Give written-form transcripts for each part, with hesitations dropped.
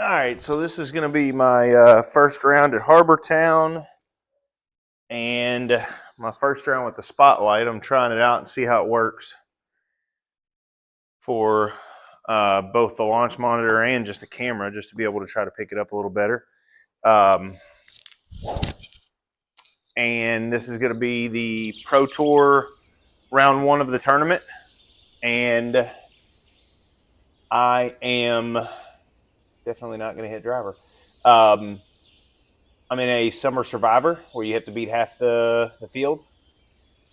All right, so this is going to be my first round at Harbour Town, and my first round with the spotlight. I'm trying it out and see how it works for both the launch monitor and just the camera, just to be able to try to pick it up a little better. And this is going to be the Pro Tour round one of the tournament, and I am definitely not going to hit driver. I'm in a summer survivor where you have to beat half the field.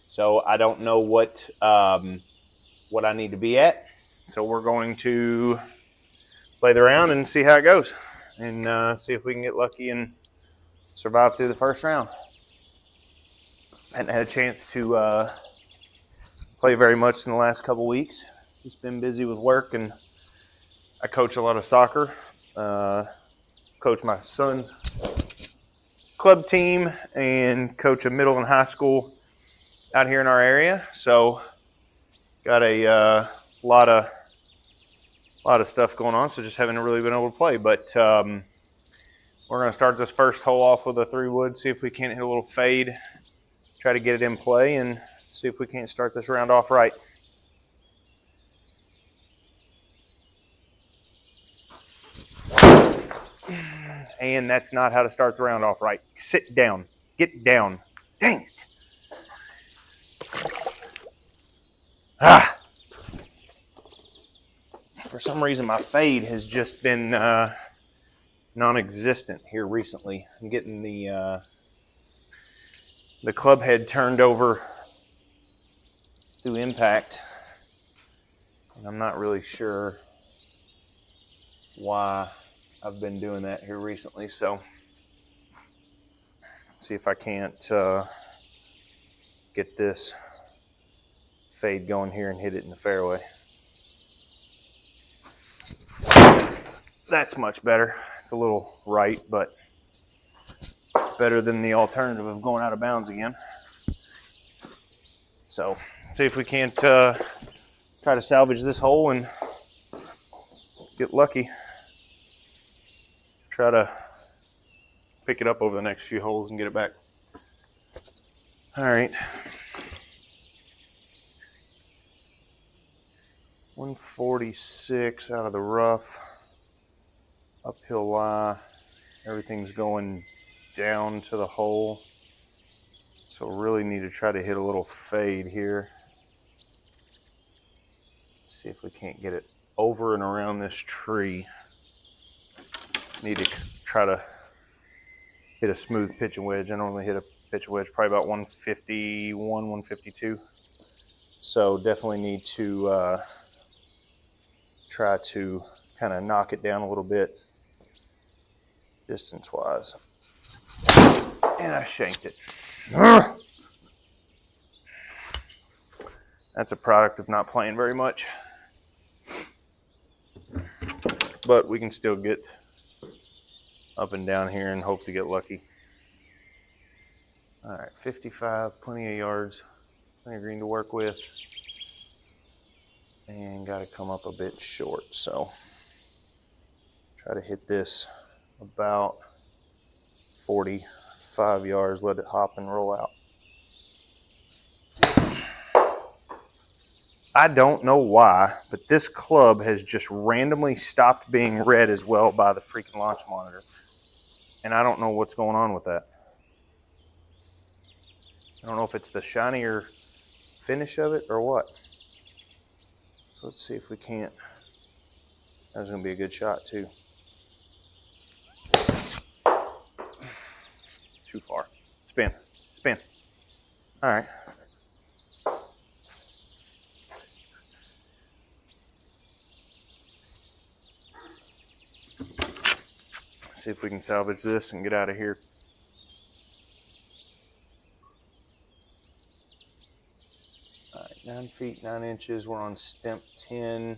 So I don't know what I need to be at. So we're going to play the round and see how it goes, and see if we can get lucky and survive through the first round. I hadn't had a chance to play very much in the last couple weeks. Just been busy with work, and I coach a lot of soccer. Coach my son's club team and coach a middle and high school out here in our area. So got a lot of stuff going on. So just haven't really been able to play. But we're going to start this first hole off with a 3-wood. See if we can't hit a little fade. Try to get it in play and see if we can't start this round off right. And that's not how to start the round off right. Sit down. Get down. Dang it. For some reason, my fade has just been non-existent here recently. I'm getting the club head turned over through impact, and I'm not really sure why I've been doing that here recently. So see if I can't get this fade going here and hit it in the fairway. That's much better. It's a little right, but better than the alternative of going out of bounds again. So see if we can't try to salvage this hole and get lucky. Try to pick it up over the next few holes and get it back. All right. 146 out of the rough. Uphill lie. Everything's going down to the hole. So really need to try to hit a little fade here. See if we can't get it over and around this tree. Need to try to hit a smooth pitch and wedge. I normally hit a pitch and wedge probably about 151, 152. So definitely need to try to kind of knock it down a little bit distance-wise. And I shanked it. That's a product of not playing very much. But we can still get up and down here and hope to get lucky. All right, 55, plenty of yards, plenty of green to work with. And got to come up a bit short. So try to hit this about 45 yards, let it hop and roll out. I don't know why, but this club has just randomly stopped being read as well by the freaking launch monitor. And I don't know what's going on with that. I don't know if it's the shinier finish of it or what. So let's see if we can't. That's going to be a good shot too. Too far. Spin. Spin. All right. See if we can salvage this and get out of here. All right, 9 feet, 9 inches. We're on Stimp 10.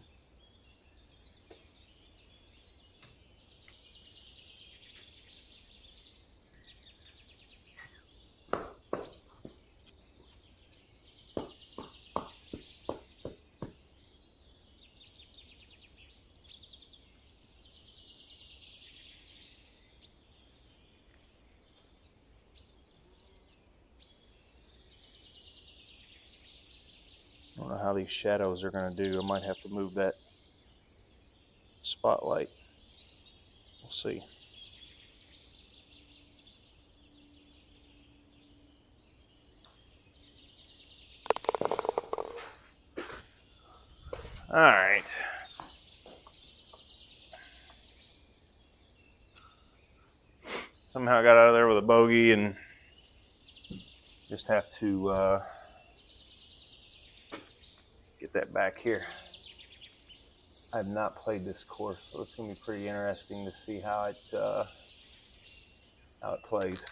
I don't know how these shadows are going to do. I might have to move that spotlight. We'll see. All right. Somehow I got out of there with a bogey and just have to get that back here. I have not played this course, so it's going to be pretty interesting to see how it plays.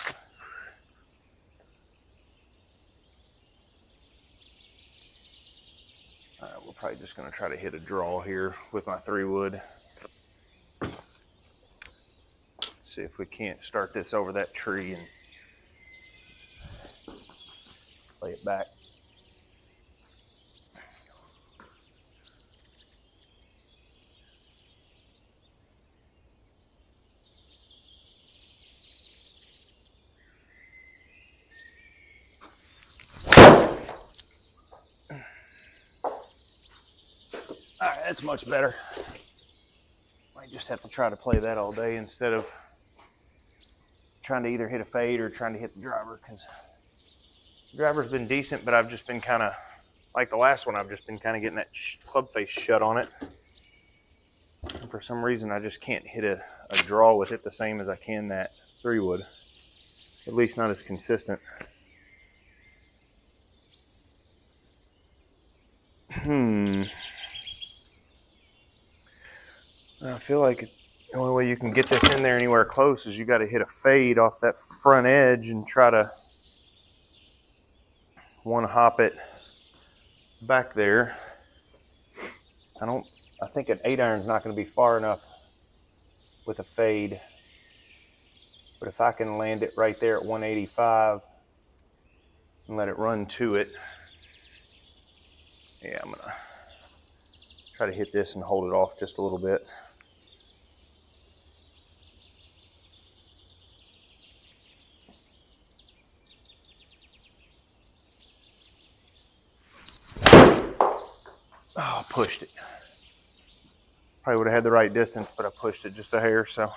All right, we're probably just going to try to hit a draw here with my 3-wood. See if we can't start this over that tree and play it back. All right, that's much better. Might just have to try to play that all day instead of trying to either hit a fade or trying to hit the driver, because the driver's been decent, but I've just been kind of, like the last one, I've just been kind of getting that club face shut on it. And for some reason, I just can't hit a draw with it the same as I can that 3-wood. At least not as consistent. I feel like the only way you can get this in there anywhere close is you got to hit a fade off that front edge and try to one-hop it back there. I think an 8-iron's not going to be far enough with a fade. But if I can land it right there at 185 and let it run to it, yeah, I'm going to try to hit this and hold it off just a little bit. Oh, I pushed it. Probably would have had the right distance, but I pushed it just a hair, so.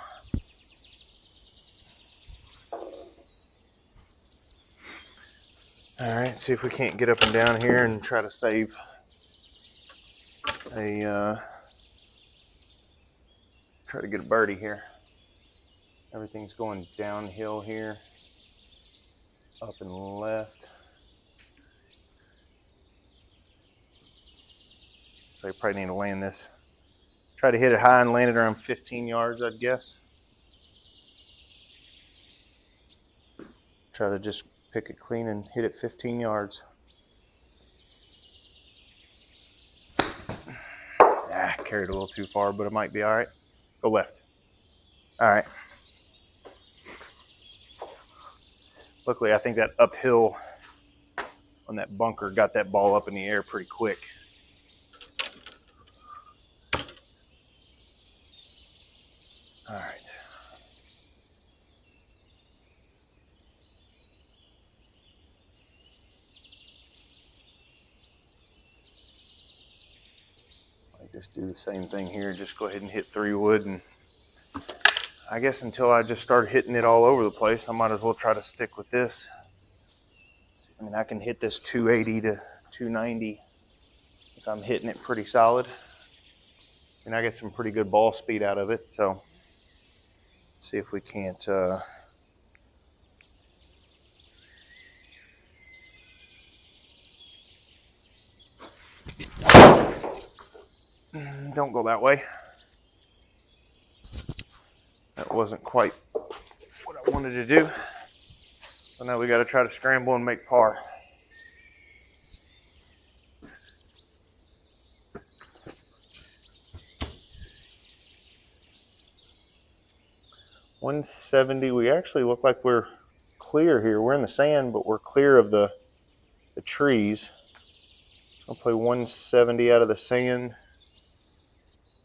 All right, see if we can't get up and down here and try to save try to get a birdie here. Everything's going downhill here, up and left. So you probably need to land this. Try to hit it high and land it around 15 yards, I'd guess. Try to just pick it clean and hit it 15 yards. Carried a little too far, but it might be all right. Go left. All right. Luckily, I think that uphill on that bunker got that ball up in the air pretty quick. All right. I just do the same thing here. Just go ahead and hit 3-wood, and I guess until I just start hitting it all over the place, I might as well try to stick with this. I mean, I can hit this 280 to 290 if I'm hitting it pretty solid, and I get some pretty good ball speed out of it. So see if we can't don't go that way. That wasn't quite what I wanted to do. So now we got to try to scramble and make par. $170. We actually look like we're clear here. We're in the sand, but we're clear of the trees. I'll play 170 out of the sand.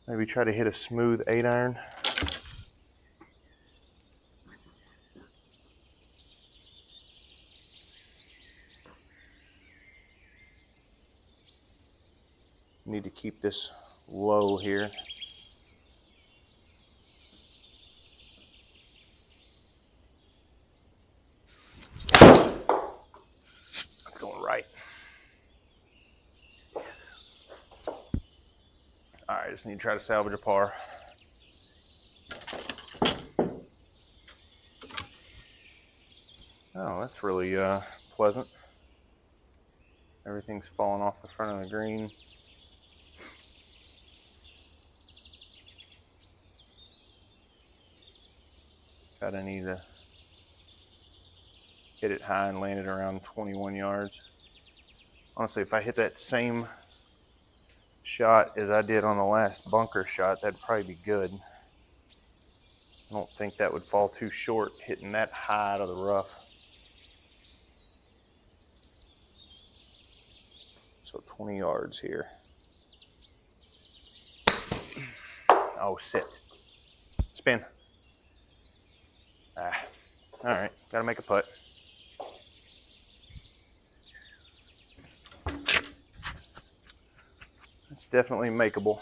Maybe try to hit a smooth 8-iron. Need to keep this low here. That's going right. All right, just need to try to salvage a par. Oh, that's really pleasant. Everything's falling off the front of the green. Gotta need to hit it high and land it around 21 yards. Honestly, if I hit that same shot as I did on the last bunker shot, that'd probably be good. I don't think that would fall too short hitting that high out of the rough. So 20 yards here. Oh, sit. Spin. Ah, all right, gotta make a putt. It's definitely makeable.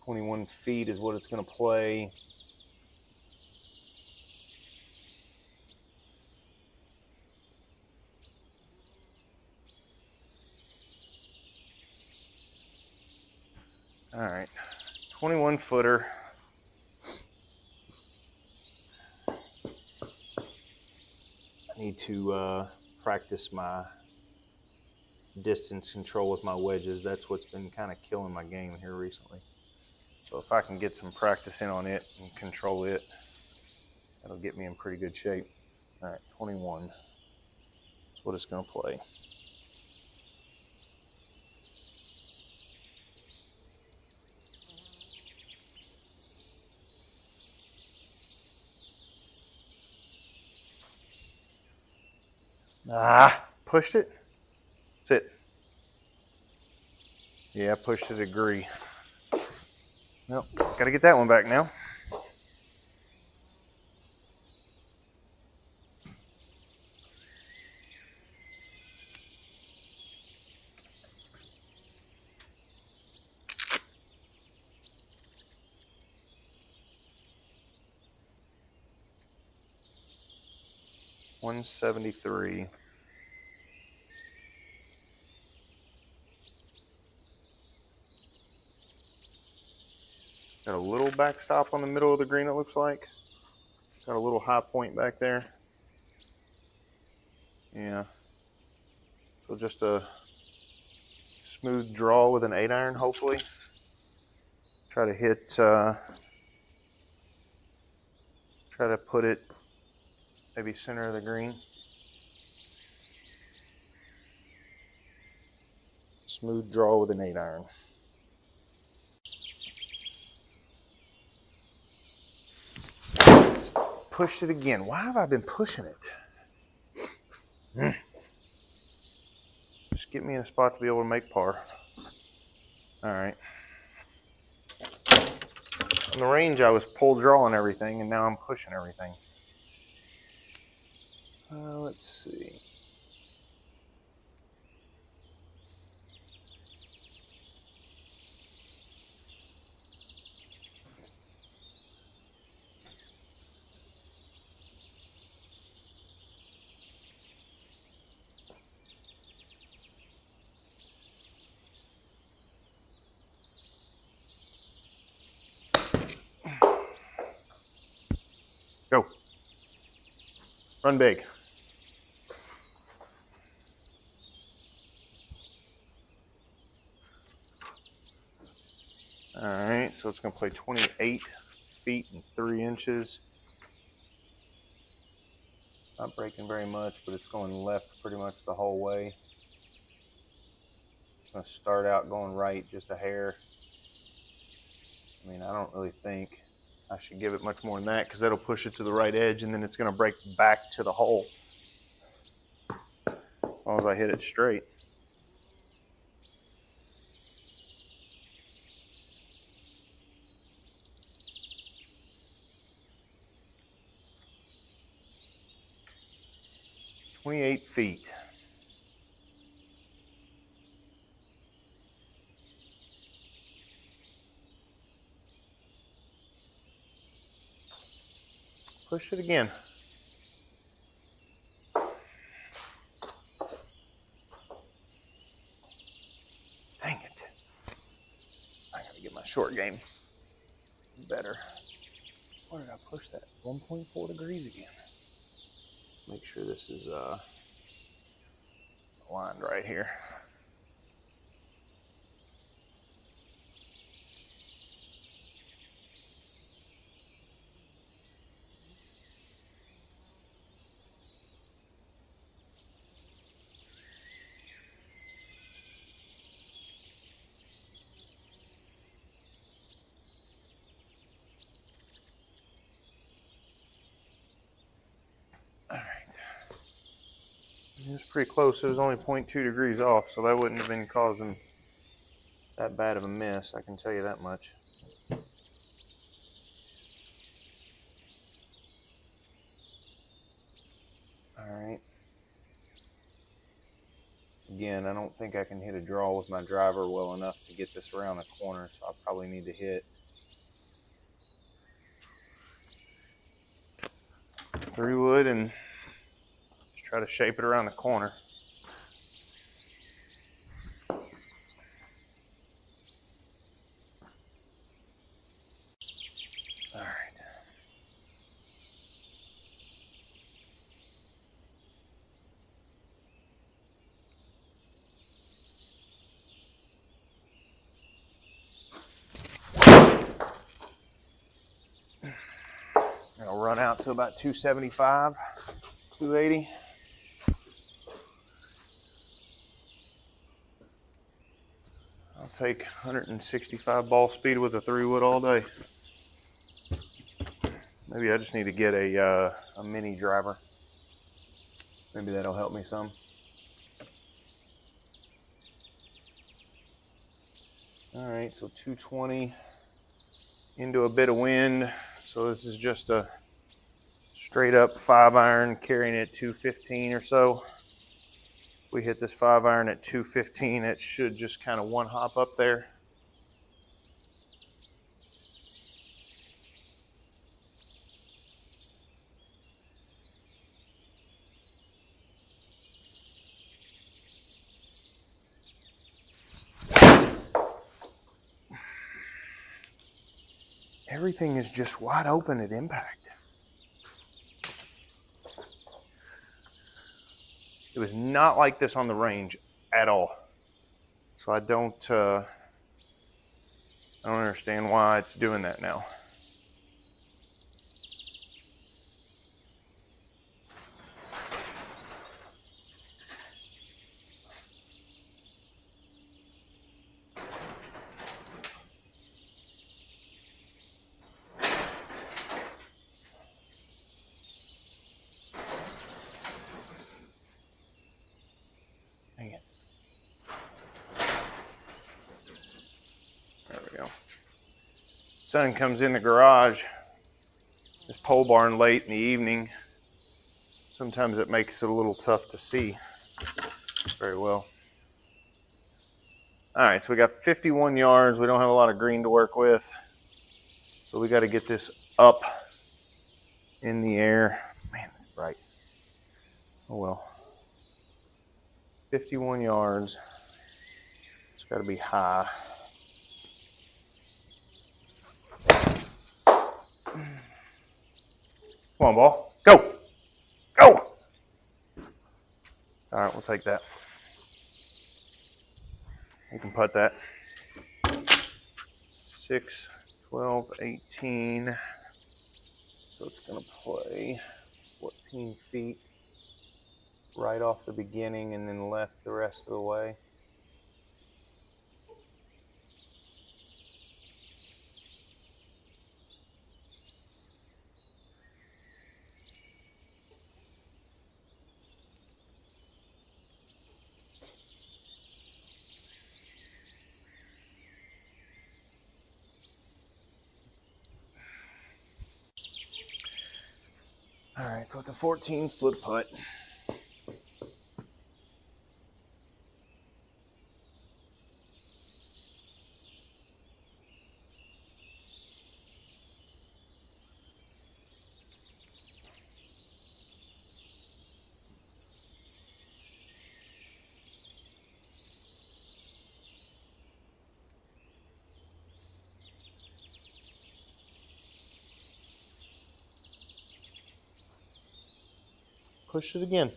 21 feet is what it's gonna play. All right, 21 footer. I need to practice my distance control with my wedges. That's what's been kind of killing my game here recently. So if I can get some practice in on it and control it, that'll get me in pretty good shape. All right, 21. That's what it's gonna play. Ah, pushed it. That's it. Yeah, pushed it, agree. Well, gotta get that one back now. $173. Got a little backstop on the middle of the green, it looks like. Got a little high point back there. Yeah. So just a smooth draw with an 8-iron, hopefully. Try to hit, try to put it maybe center of the green. Smooth draw with an 8-iron. Pushed it again. Why have I been pushing it? Just get me in a spot to be able to make par. All right. In the range, I was pull drawing everything, and now I'm pushing everything. Let's see. Go. Run big. All right, so it's going to play 28 feet and 3 inches. Not breaking very much, but it's going left pretty much the whole way. It's going to start out going right just a hair. I mean, I don't really think I should give it much more than that because that'll push it to the right edge and then it's going to break back to the hole as long as I hit it straight. "28 feet. push it again. Dang it. I gotta get my short game better. Where did I push that? 1.4 degrees again. Make sure this is aligned right here. It was pretty close. It was only 0.2 degrees off, so that wouldn't have been causing that bad of a miss, I can tell you that much. Alright. Again, I don't think I can hit a draw with my driver well enough to get this around the corner, so I'll probably need to hit 3-wood and just try to shape it around the corner. It'll run out to about 275, 280. I'll take 165 ball speed with a 3-wood all day. Maybe I just need to get a mini driver. Maybe that'll help me some. All right, so 220 into a bit of wind. So this is just a straight up 5-iron carrying it 215 or so. If we hit this 5-iron at 215, it should just kind of one hop up there. Everything is just wide open at impact. It was not like this on the range at all. So I don't understand why it's doing that now. Sun comes in the garage, this pole barn late in the evening. Sometimes it makes it a little tough to see very well. All right, so we got 51 yards. We don't have a lot of green to work with. So we got to get this up in the air. Man, it's bright. Oh well. 51 yards. It's got to be high. Come on, ball. Go. Go. All right, we'll take that. You can putt that. 6, 12, 18. So it's going to play 14 feet right off the beginning and then left the rest of the way. All right, so it's a 14-foot putt. pushed it again.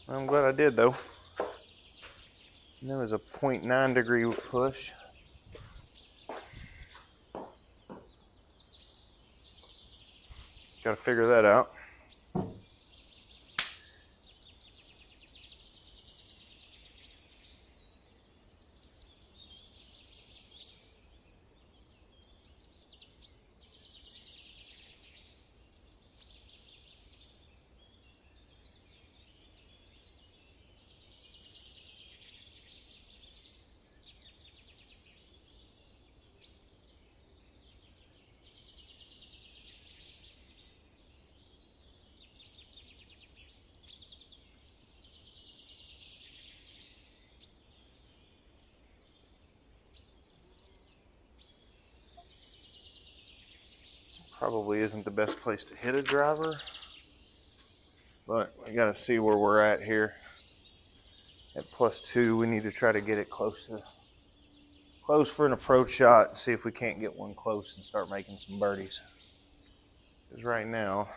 I'm glad I did though. And that was a 0.9 degree push. Got to figure that out. Probably isn't the best place to hit a driver, but we got to see where we're at here. At +2, we need to try to get it close for an approach shot and see if we can't get one close and start making some birdies. Because right now,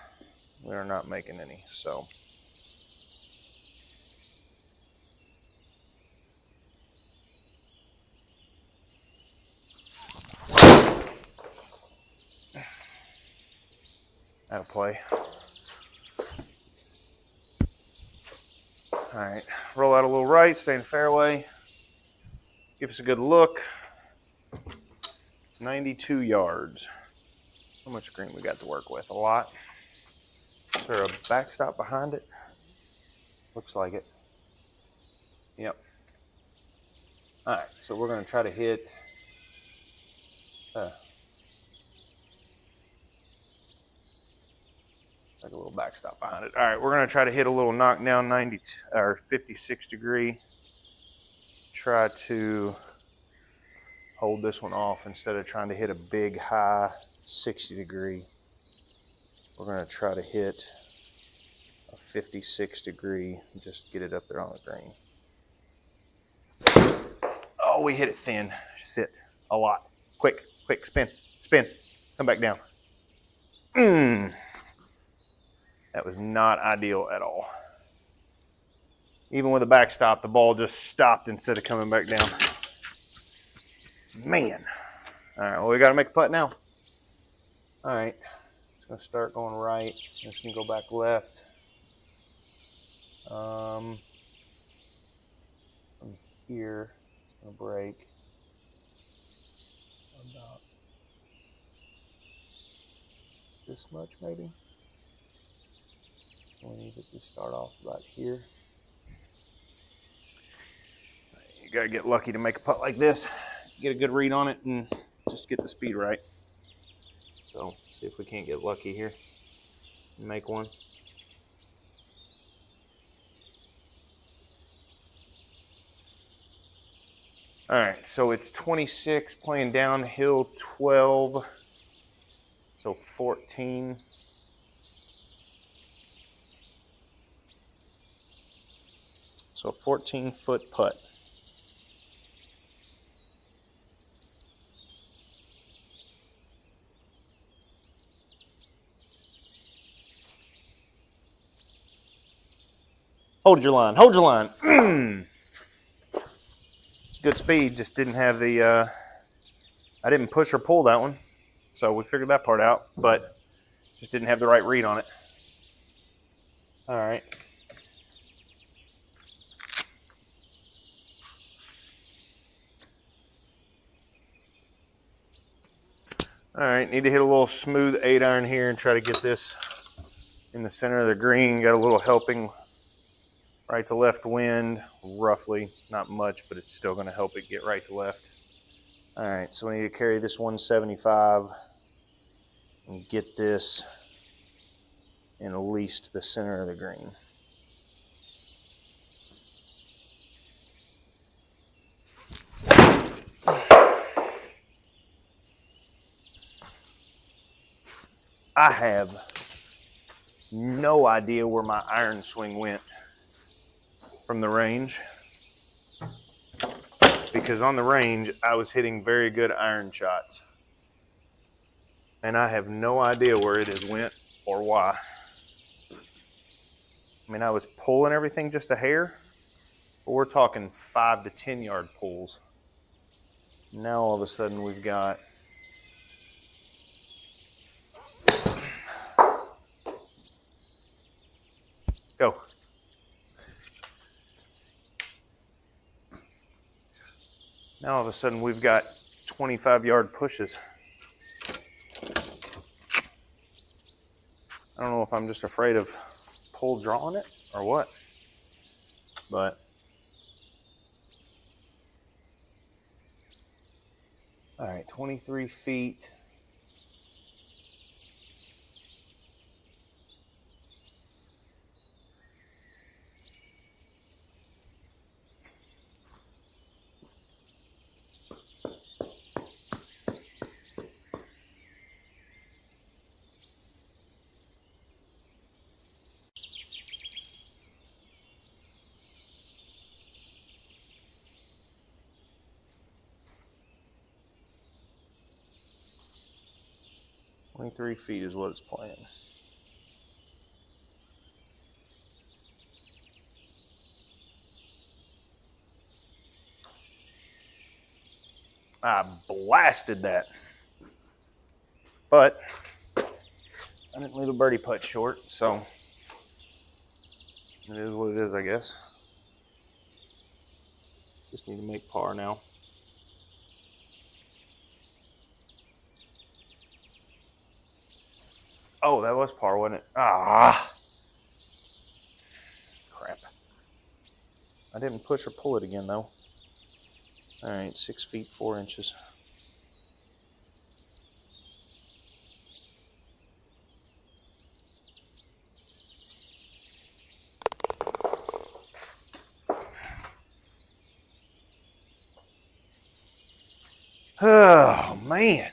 we are not making any, so. That'll play. All right, roll out a little right, stay in fairway. Give us a good look. 92 yards. How much green we got to work with? A lot. Is there a backstop behind it? Looks like it. Yep. All right, so we're going to try to hit like a little backstop behind it. All right, we're going to try to hit a little knockdown 92 or 56 degree. Try to hold this one off instead of trying to hit a big high 60 degree. We're going to try to hit a 56 degree and just get it up there on the green. Oh, we hit it thin. Sit a lot. Quick, quick, spin, spin. Come back down. That was not ideal at all. Even with a backstop, the ball just stopped instead of coming back down. Man. All right, well, we got to make a putt now. All right, it's going to start going right. It's going to go back left. From here, it's going to break about this much, maybe. We need it to start off about here. You gotta get lucky to make a putt like this. Get a good read on it and just get the speed right. So, see if we can't get lucky here and make one. All right, so it's 26 playing downhill, 12, so 14. So 14-foot putt. Hold your line, hold your line. It's good speed, just didn't have the, I didn't push or pull that one. So we figured that part out, but just didn't have the right read on it. All right. All right, need to hit a little smooth 8-iron here and try to get this in the center of the green. Got a little helping right to left wind, roughly. Not much, but it's still going to help it get right to left. All right, so we need to carry this 175 and get this in at least the center of the green. I have no idea where my iron swing went from the range, because on the range I was hitting very good iron shots, and I have no idea where it has went or why. I mean, I was pulling everything just a hair, but we're talking 5 to 10 yard pulls. Now all of a sudden we've got go. Now all of a sudden we've got 25 yard pushes. I don't know if I'm just afraid of pull drawing it or what, but all right, 23 feet. Three feet is what it's playing. I blasted that, but I didn't leave a birdie putt short, so it is what it is, I guess. Just need to make par now. Oh, that was par, wasn't it? Ah, crap. I didn't push or pull it again, though. All right, 6 feet, 4 inches. Oh, man.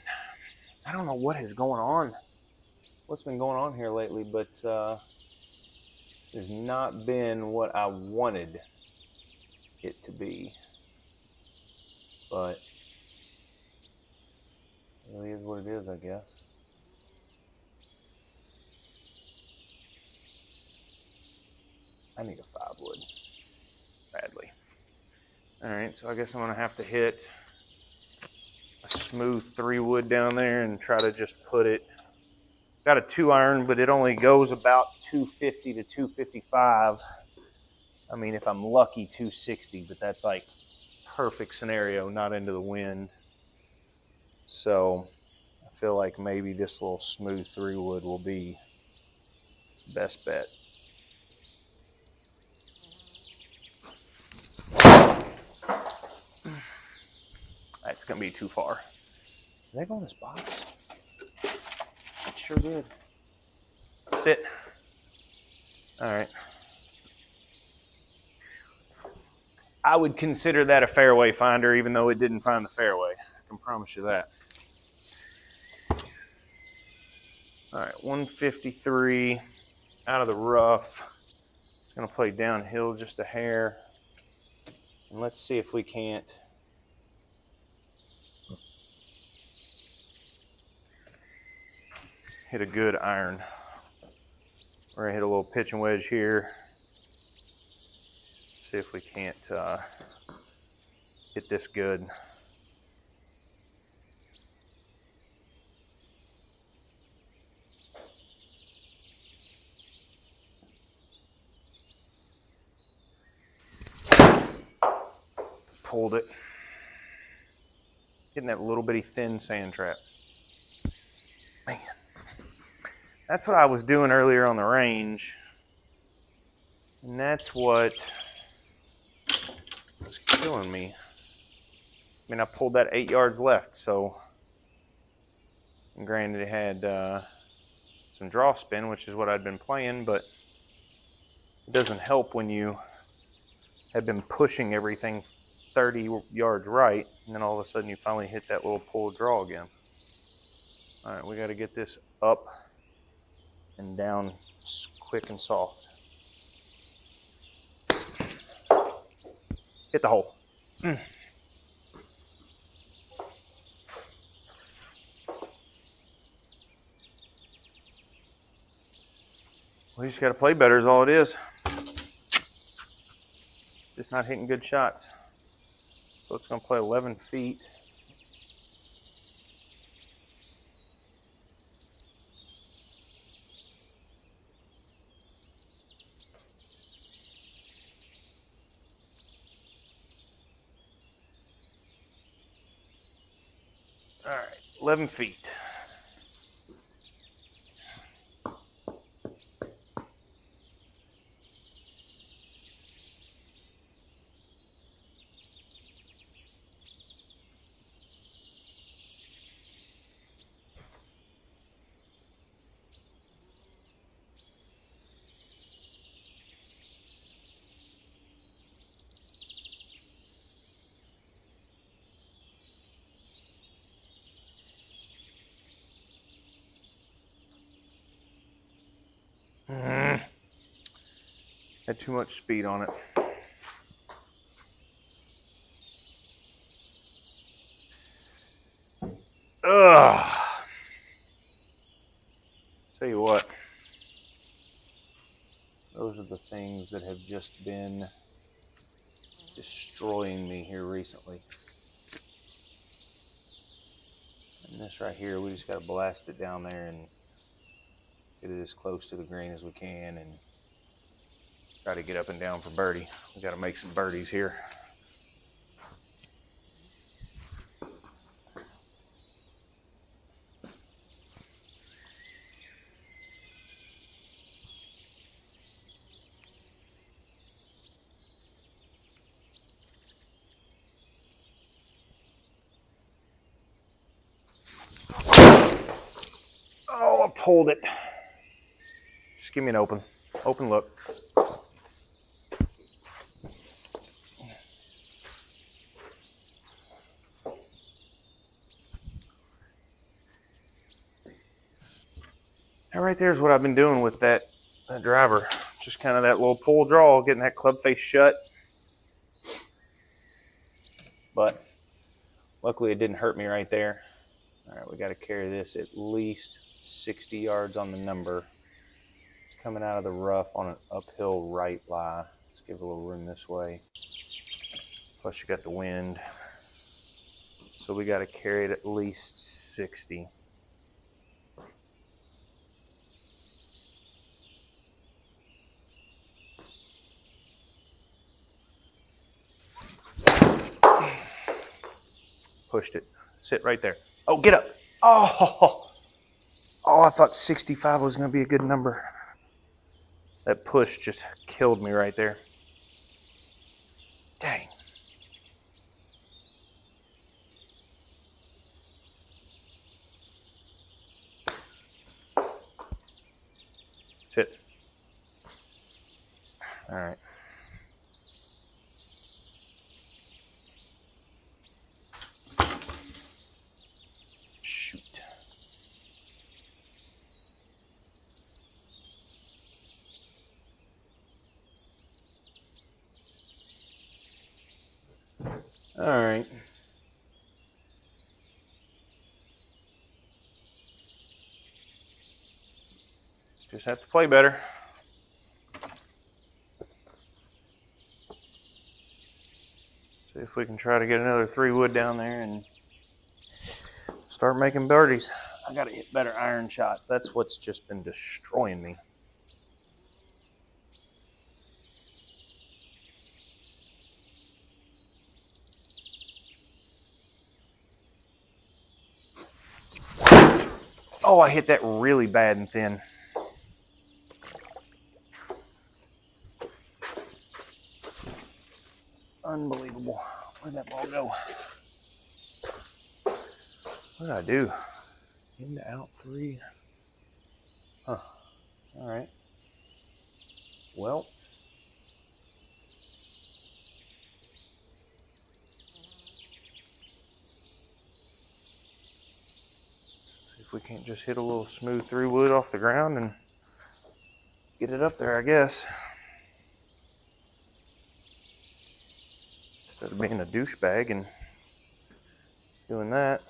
I don't know what is going on. What's been going on here lately, but has not been what I wanted it to be. But it really is what it is, I guess. I need a 5-wood badly. All right, so I guess I'm gonna have to hit a smooth 3-wood down there and try to just put it. Got a 2-iron, but it only goes about 250 to 255. I mean, if I'm lucky, 260, but that's like perfect scenario, not into the wind. So I feel like maybe this little smooth 3-wood will be the best bet. That's gonna be too far. Did they go in this box? It sure did. Sit. All right. I would consider that a fairway finder, even though it didn't find the fairway. I can promise you that. All right, 153 out of the rough. It's gonna play downhill just a hair. And let's see if we can't hit a good iron. We're gonna hit a little pitching wedge here. See if we can't hit this good. Pulled it. Getting that little bitty thin sand trap. Man. That's what I was doing earlier on the range. And that's what was killing me. I mean, I pulled that 8 yards left, so granted it had some draw spin, which is what I'd been playing, but it doesn't help when you have been pushing everything 30 yards right, and then all of a sudden you finally hit that little pull draw again. All right, we got to get this up and down quick and soft. Hit the hole. We just got to play better is all it is. Just not hitting good shots. So it's going to play 11 feet. All right, 11 feet. Had too much speed on it. Ugh. Tell you what, those are the things that have just been destroying me here recently. And this right here, we just got to blast it down there and get it as close to the green as we can and try to get up and down for birdie. We got to make some birdies here. Oh, I pulled it. Just give me an open look. Now right there's what I've been doing with that driver. Just kind of that little pull draw, getting that club face shut. But luckily it didn't hurt me right there. All right, we got to carry this at least 60 yards on the number. It's coming out of the rough on an uphill right lie. Let's give it a little room this way. Plus you got the wind. So we got to carry it at least 60. Pushed it. Sit right there. Oh, get up. Oh, I thought 65 was going to be a good number. That push just killed me right there. Dang. Sit. All right. Shoot. All right. Just have to play better. See if we can try to get another 3-wood down there and start making birdies. I got to hit better iron shots. That's what's just been destroying me. Oh, I hit that really bad and thin. Unbelievable. Where'd that ball go? What did I do? In, out, 3. Huh. All right. Well. See if we can't just hit a little smooth 3-wood off the ground and get it up there, I guess. Instead of being a douchebag and doing that.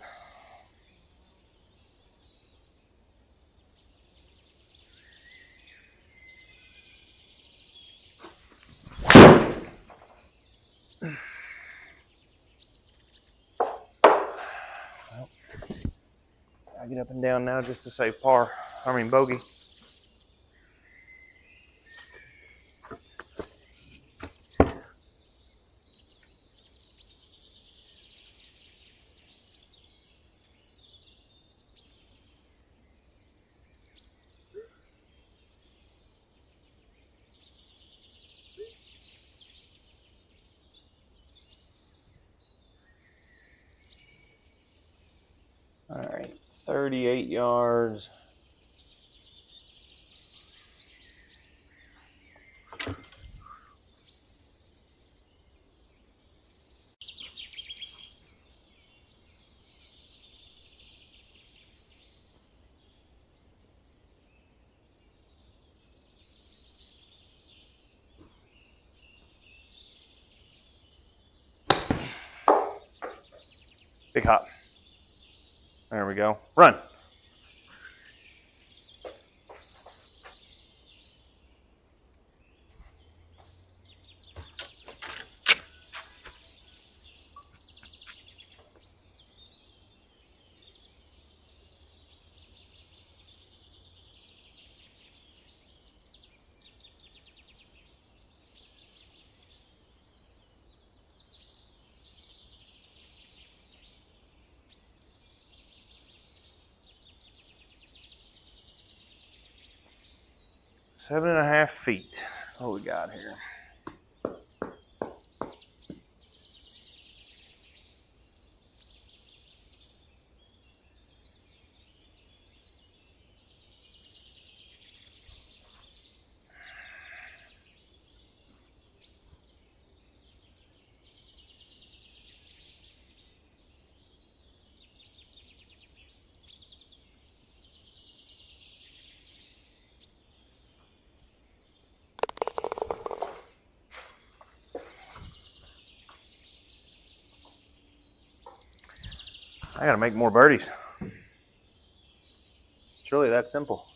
Well, I get up and down now just to save par. I mean bogey. All right, 38 yards. Big hop. There we go. Run. Seven and a half feet. What we got here? I gotta make more birdies. It's really that simple.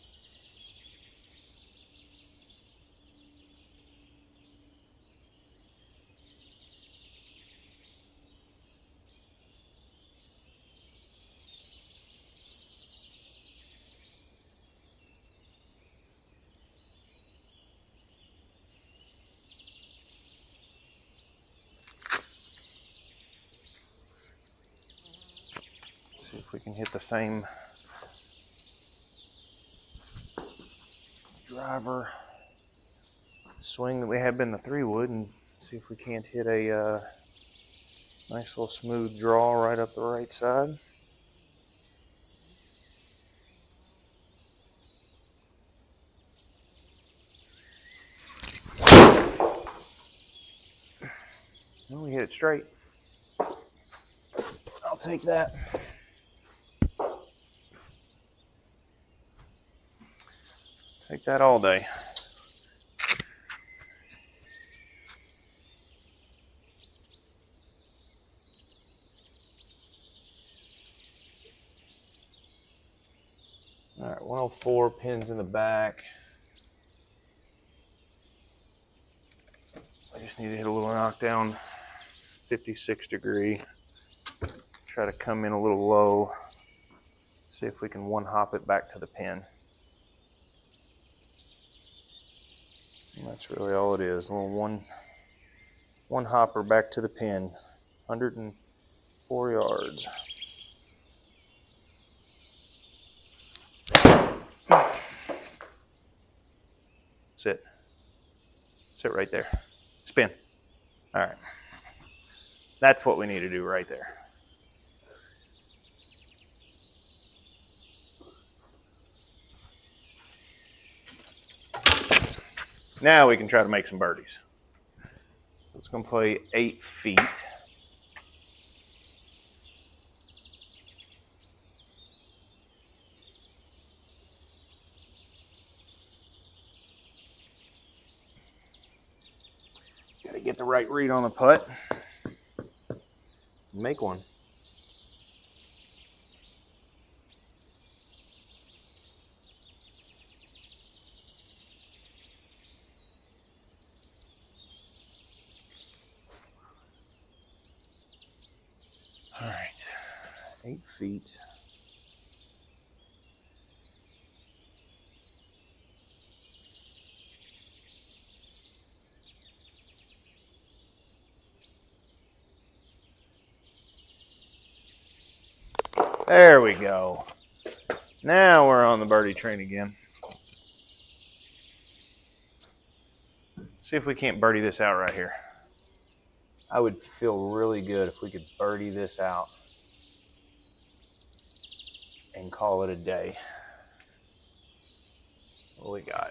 See if we can hit the same driver swing that we had been the 3-wood, and see if we can't hit a nice little smooth draw right up the right side. Well, we hit it straight. I'll take that. Take that all day. All right, 104, pins in the back. I just need to hit a little knockdown, 56 degree. Try to come in a little low. See if we can one hop it back to the pin. And that's really all it is. A little one hopper back to the pin. 104 yards. Sit. Sit right there. Spin. All right. That's what we need to do right there. Now we can try to make some birdies. It's going to play 8 feet. Got to get the right read on the putt. Make one. All right, 8 feet. There we go. Now we're on the birdie train again. See if we can't birdie this out right here. I would feel really good if we could birdie this out and call it a day. What we got?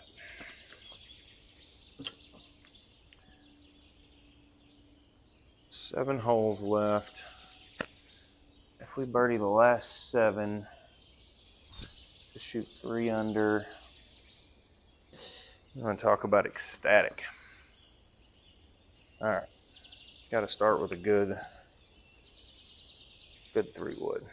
Seven holes left. If we birdie the last 7, to shoot 3 under, I'm going to talk about ecstatic. All right, got to start with a good 3-wood.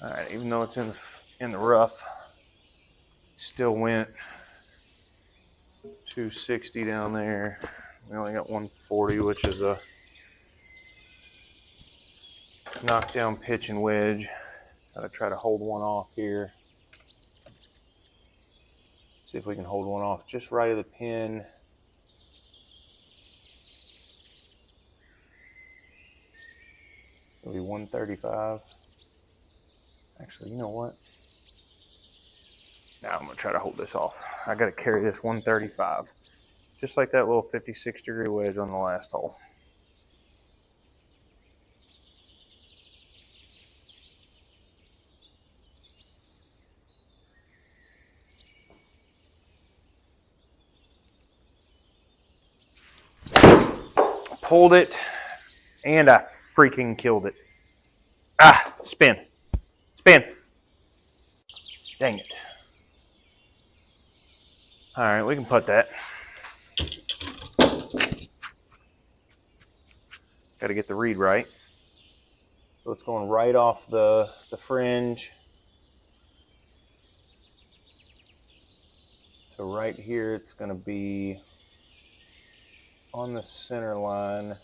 All right, even though it's in the rough, still went 260 down there. We only got 140, which is a knockdown pitch and wedge. Gotta try to hold one off here. See if we can hold one off just right of the pin. It'll be 135. Actually, you know what? Now I'm gonna try to hold this off. I gotta carry this 135. Just like that little 56-degree wedge on the last hole. Pulled it, and I freaking killed it. Ah, spin. Spin. Dang it. All right, we can putt that. Got to get the read right. So it's going right off the fringe. So right here, it's going to be on the center line.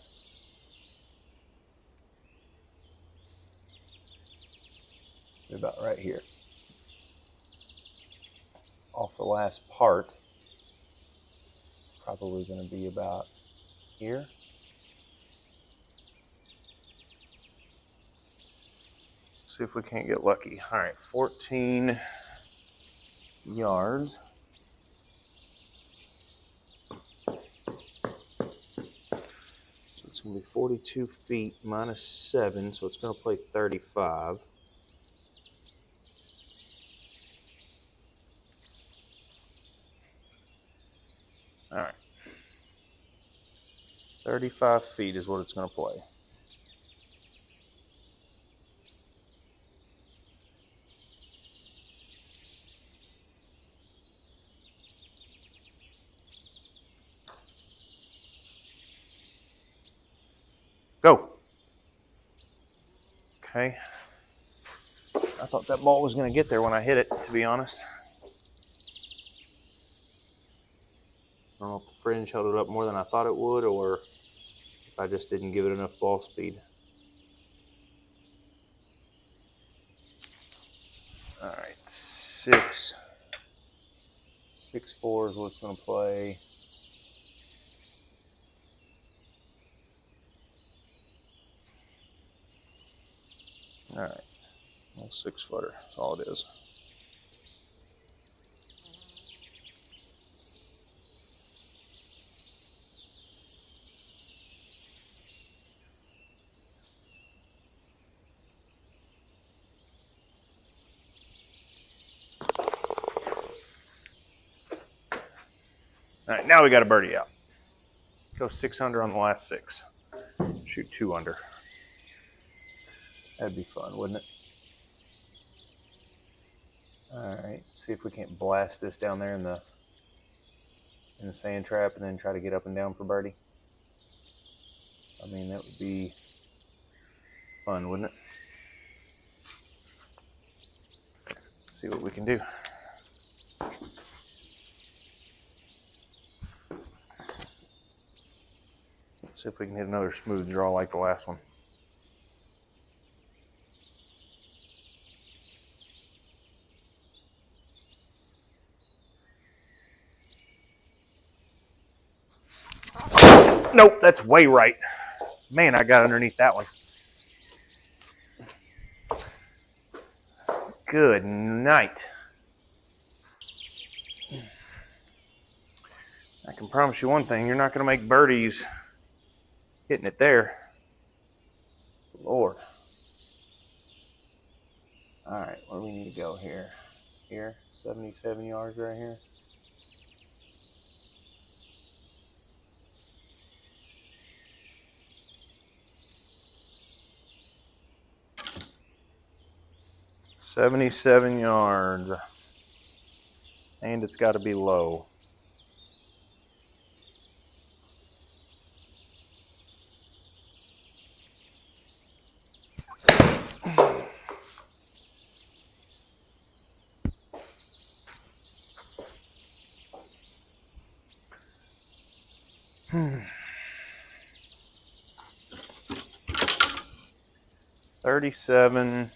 About right here. Off the last part. It's probably going to be about here. See if we can't get lucky. All right, 14 yards. So it's going to be 42 feet minus 7, so it's going to play 35. All right. 35 feet is what it's going to play. Go. Okay. I thought that ball was going to get there when I hit it, to be honest. I don't know if the fringe held it up more than I thought it would, or if I just didn't give it enough ball speed. All right, 6-4 is what it's going to play. All right, well, 6-footer, that's all it is. All right, now we got a birdie out. Go 6 under on the last 6. Shoot 2 under. That'd be fun, wouldn't it? All right, see if we can't blast this down there in the sand trap and then try to get up and down for birdie. I mean, that would be fun, wouldn't it? see what we can do. Let's see if we can hit another smooth draw like the last one. Nope, that's way right. Man, I got underneath that one. Good night. I can promise you one thing, you're not going to make birdies hitting it there. Lord. All right, where do we need to go here? Here, 77 yards right here. "77 yards, and it's got to be low." Hmm. 37.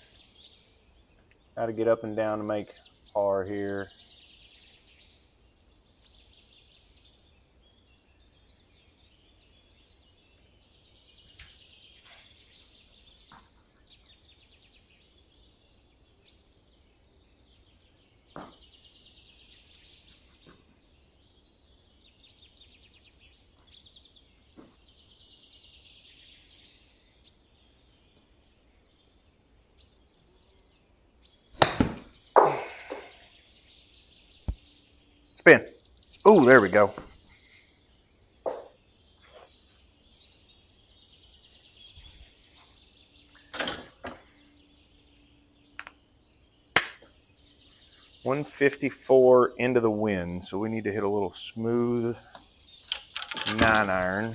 Got to get up and down to make par here. Spin. Oh, there we go. .154 into the wind, so we need to hit a little smooth 9-iron.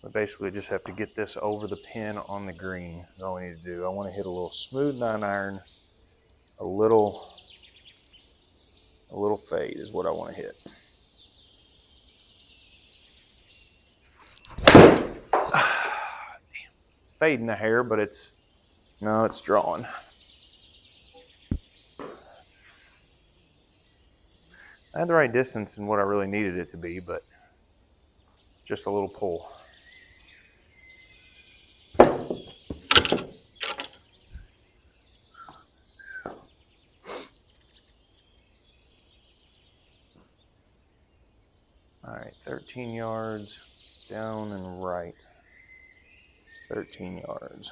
We basically just have to get this over the pin on the green. That's all we need to do. I want to hit a little smooth 9-iron, a little fade is what I want to hit. It's fading the hair, but it's drawing. I had the right distance and what I really needed it to be, but just a little pull. All right, 13 yards down and right. 13 yards.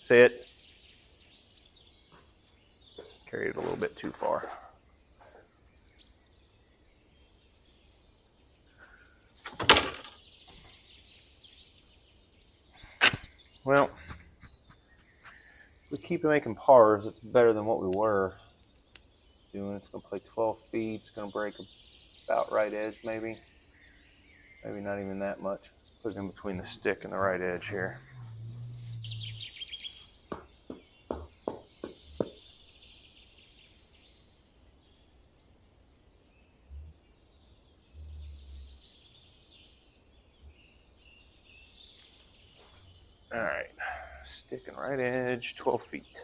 Sit. Carried it a little bit too far. Well, if we keep making pars, it's better than what we were doing. It's going to play 12 feet. It's going to break about right edge, maybe. Maybe not even that much. Let's put it in between the stick and the right edge here. All right, stick and right edge, 12 feet.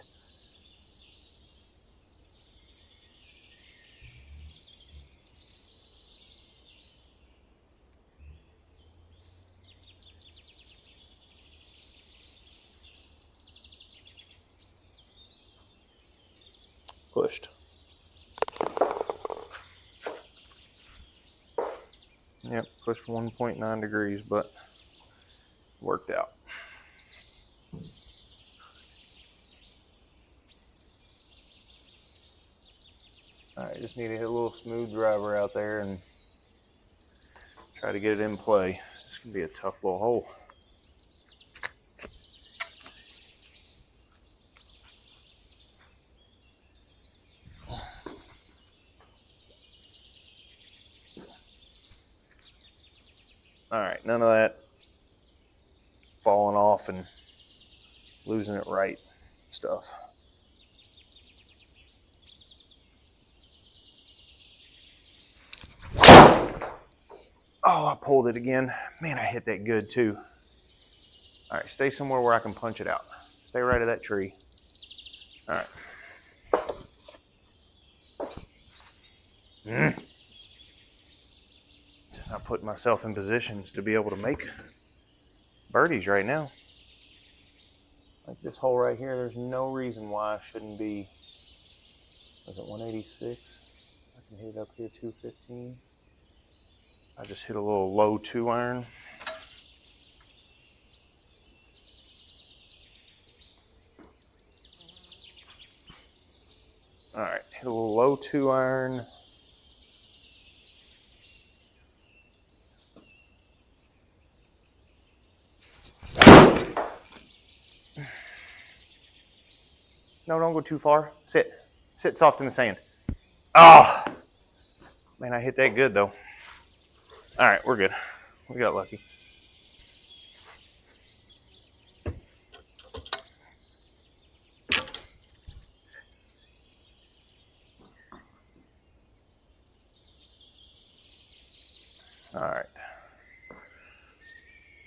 Pushed. Yep, pushed 1.9 degrees, but worked out. All right, just need to hit a little smooth driver out there and try to get it in play. This can be a tough little hole. All right, none of that falling off and losing it right stuff. Oh, I pulled it again. Man, I hit that good too. All right, stay somewhere where I can punch it out. Stay right at that tree. All right. Just not putting myself in positions to be able to make birdies right now. Like this hole right here, there's no reason why I shouldn't be, was it 186? I can hit it up here, 215. I just hit a little low 2-iron. All right, hit a little low 2-iron. No, don't go too far. Sit. Sit soft in the sand. Oh, man, I hit that good though. All right, we're good. We got lucky. All right.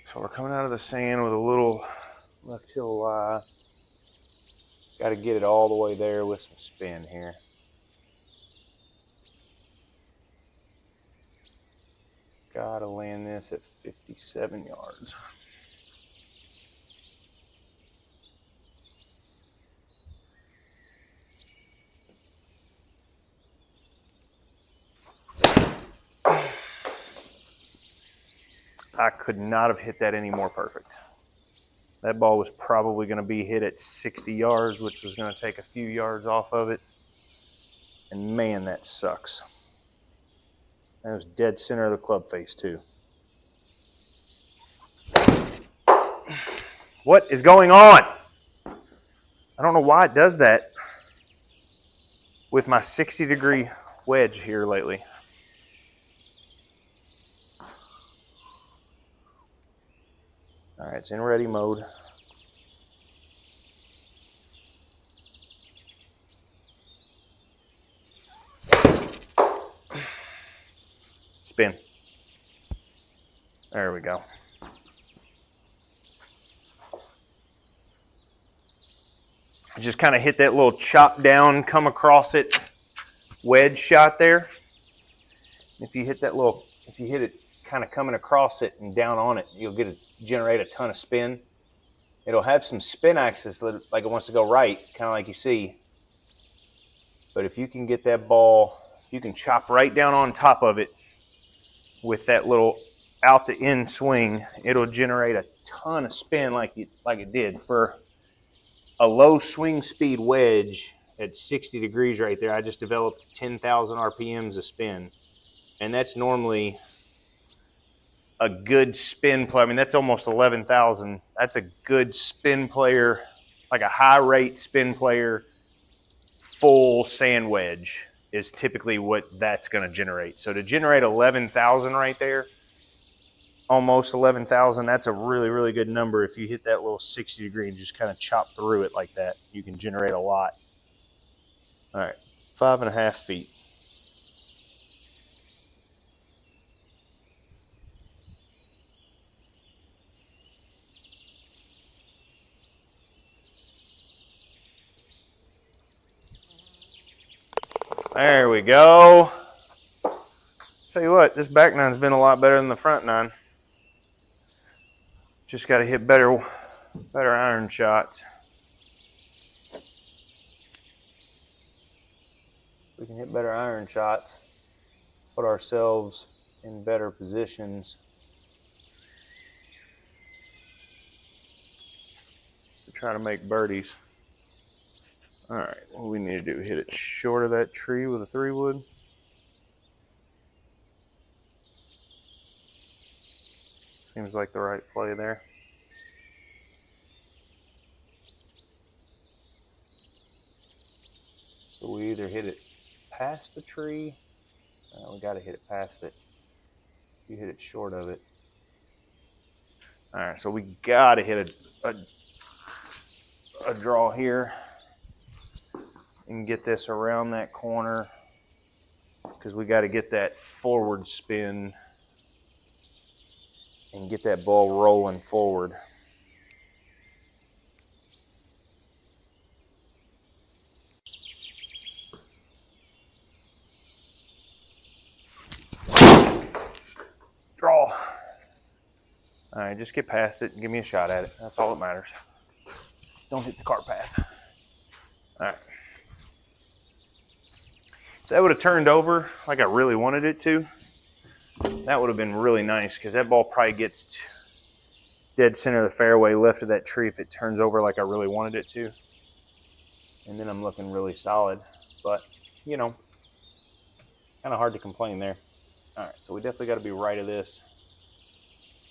So we're coming out of the sand with a little left heel lie. Got to get it all the way there with some spin here. Got to land this at 57 yards. I could not have hit that any more perfect. That ball was probably going to be hit at 60 yards, which was going to take a few yards off of it. And man, that sucks. That was dead center of the club face too. What is going on? I don't know why it does that with my 60-degree wedge here lately. All right, it's in ready mode. Spin. There we go. Just kind of hit that little chop down, come across it wedge shot there. If you hit that little, if you hit it kind of coming across it and down on it, you'll generate a ton of spin. It'll have some spin axis like it wants to go right, kind of like you see. But if you can get that ball, you can chop right down on top of it with that little out the end swing, it'll generate a ton of spin like it did. For a low swing speed wedge at 60 degrees right there, I just developed 10,000 RPMs of spin. And that's normally a good spin play. I mean, that's almost 11,000. That's a good spin player, like a high rate spin player, full sand wedge is typically what that's going to generate. So to generate 11,000 right there, almost 11,000, that's a really, really good number. If you hit that little 60 degree and just kind of chop through it like that, you can generate a lot. All right, 5.5 feet. There we go. Tell you what, this back nine's been a lot better than the front nine. Just got to hit better iron shots. We can hit better iron shots, put ourselves in better positions to try to make birdies. All right, what we need to do, hit it short of that tree with a 3-wood. Seems like the right play there. So we either hit it past the tree, we got to hit it past it. You hit it short of it, All right, so we gotta hit a draw here and get this around that corner, because we got to get that forward spin and get that ball rolling forward. Draw. All right, just get past it and give me a shot at it. That's all that matters. Don't hit the cart path. All right. If that would have turned over like I really wanted it to, that would have been really nice, because that ball probably gets to dead center of the fairway left of that tree if it turns over like I really wanted it to. And then I'm looking really solid. But, you know, kind of hard to complain there. All right, so we definitely got to be right of this.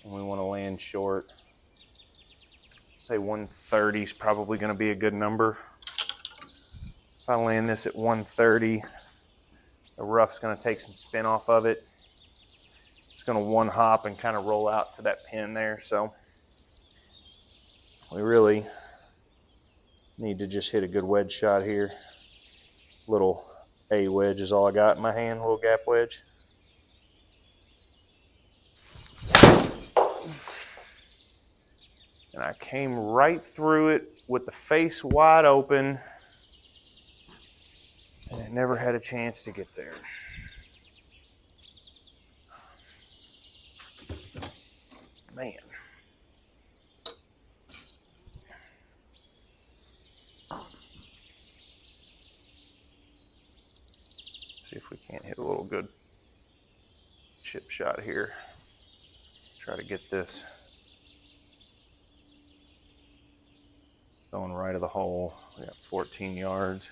And we want to land short. Say 130 is probably going to be a good number. If I land this at 130, the rough's going to take some spin off of it. It's going to one hop and kind of roll out to that pin there. So we really need to just hit a good wedge shot here. Little A wedge is all I got in my hand, little gap wedge. And I came right through it with the face wide open, and I never had a chance to get there. Man. See if we can't hit a little good chip shot here. Try to get this going right of the hole. We got 14 yards.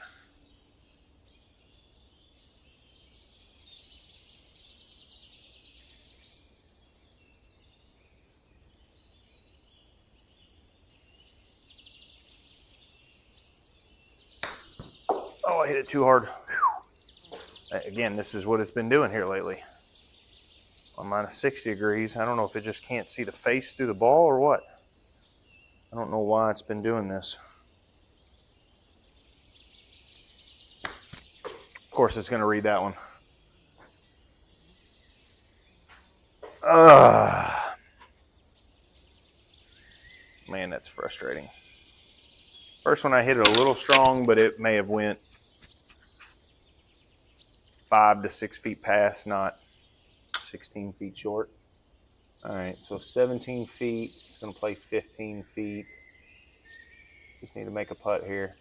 Oh, I hit it too hard. Whew. Again, this is what it's been doing here lately. On minus 60 degrees. I don't know if it just can't see the face through the ball or what. I don't know why it's been doing this. Of course, it's going to read that one. Man, that's frustrating. First one I hit it a little strong, but it may have went 5 to 6 feet past, not 16 feet short. All right, so 17 feet. It's going to play 15 feet. Just need to make a putt here.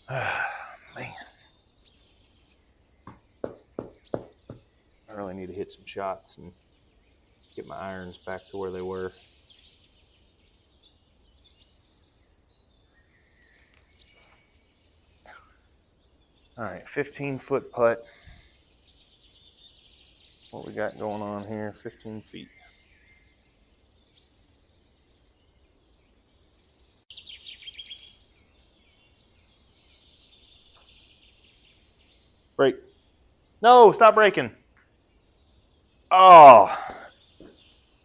Man. I really need to hit some shots and get my irons back to where they were. All right, 15-foot putt. What we got going on here, 15 feet. Break. No, stop breaking. Oh.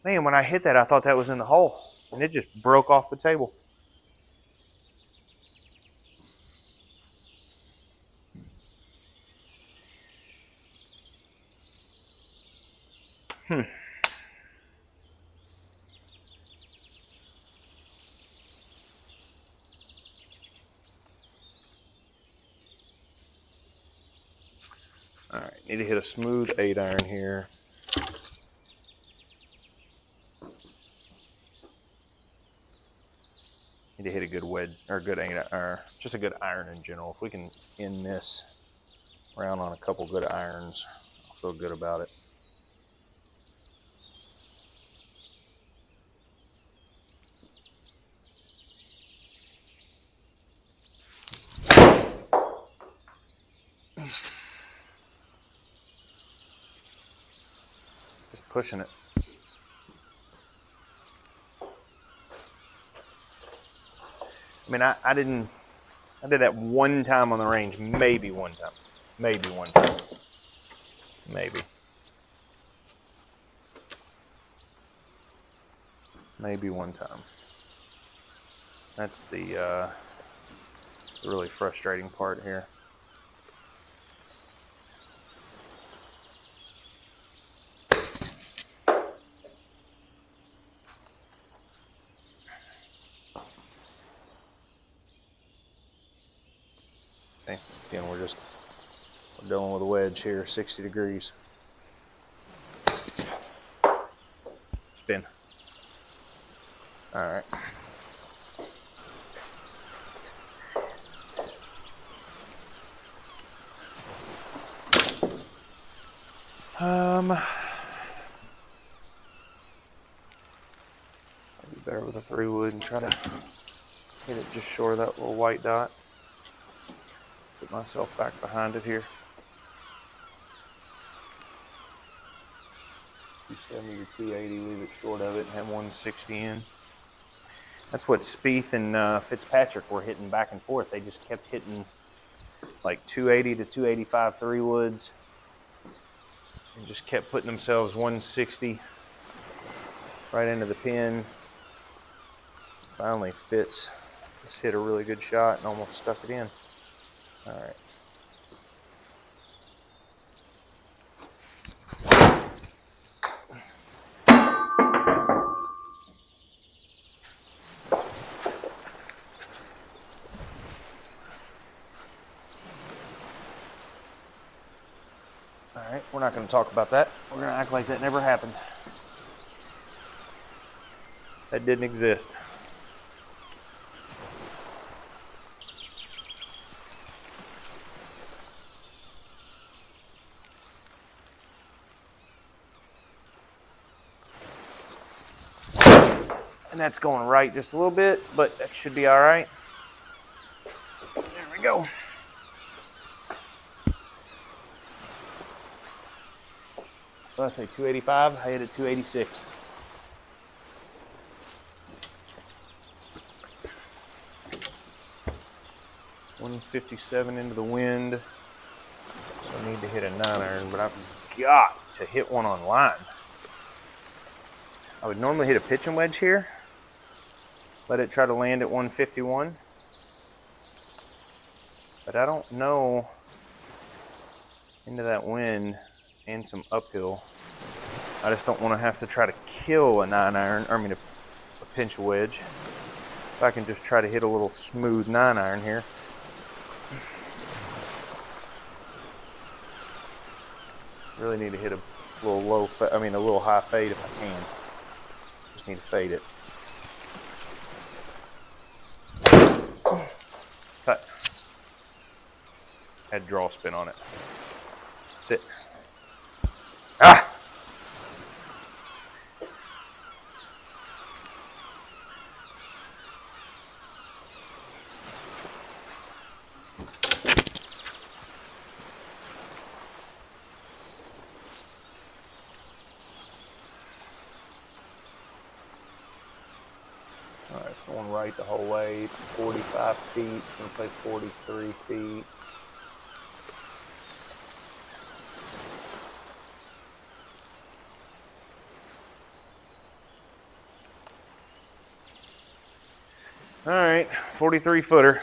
Man, when I hit that, I thought that was in the hole, and it just broke off the table. All right, need to hit a smooth 8-iron here. Need to hit a good wedge, or a good 8-iron, just a good iron in general. If we can end this round on a couple good irons, I'll feel good about it. Just pushing it. I mean, I did that one time on the range, maybe one time. Maybe. Maybe one time. That's the really frustrating part here. Okay, again, we're dealing with a wedge here, 60 degrees. Spin. All right. I'd be better with a 3-wood and try to hit it just short of that little white dot. Put myself back behind it here. 270 to 280, leave it short of it, and have 160 in. That's what Spieth and Fitzpatrick were hitting back and forth. They just kept hitting like 280 to 285 3-woods and just kept putting themselves 160 right into the pin. Finally, Fitz just hit a really good shot and almost stuck it in. All right. All right, we're not going to talk about that. We're going to act like that never happened. That didn't exist. And that's going right just a little bit, but that should be all right. There we go. So I say 285, I hit it 286. $157 into the wind. So I need to hit a 9-iron, but I've got to hit one on line. I would normally hit a pitching wedge here. Let it try to land at 151. But I don't know into that wind and some uphill. I just don't want to have to try to kill a 9-iron, or I mean a pinch wedge. If I can just try to hit a little smooth 9-iron here. Really need to hit a little low, a little high fade if I can. Just need to fade it. Cut. Had draw spin on it. Sit. Ah! All right, it's going right the whole way. It's 45 feet. It's going to play 43 feet. All right, 43 footer.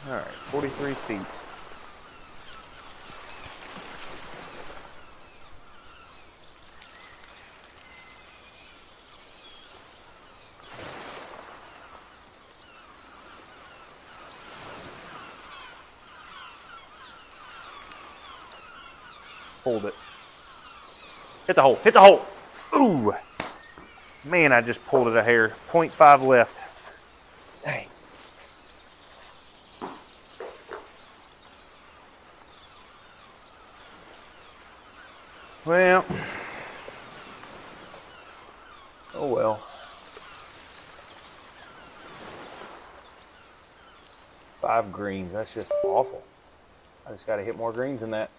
All right, 43 feet. Hold it. Hit the hole. Hit the hole. Ooh. Man, I just pulled it a hair. 0.5 left. Dang. Well. Oh well. 5 greens. That's just awful. I just got to hit more greens than that.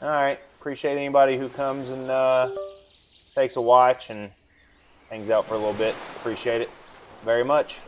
All right. Appreciate anybody who comes and takes a watch and hangs out for a little bit. Appreciate it very much.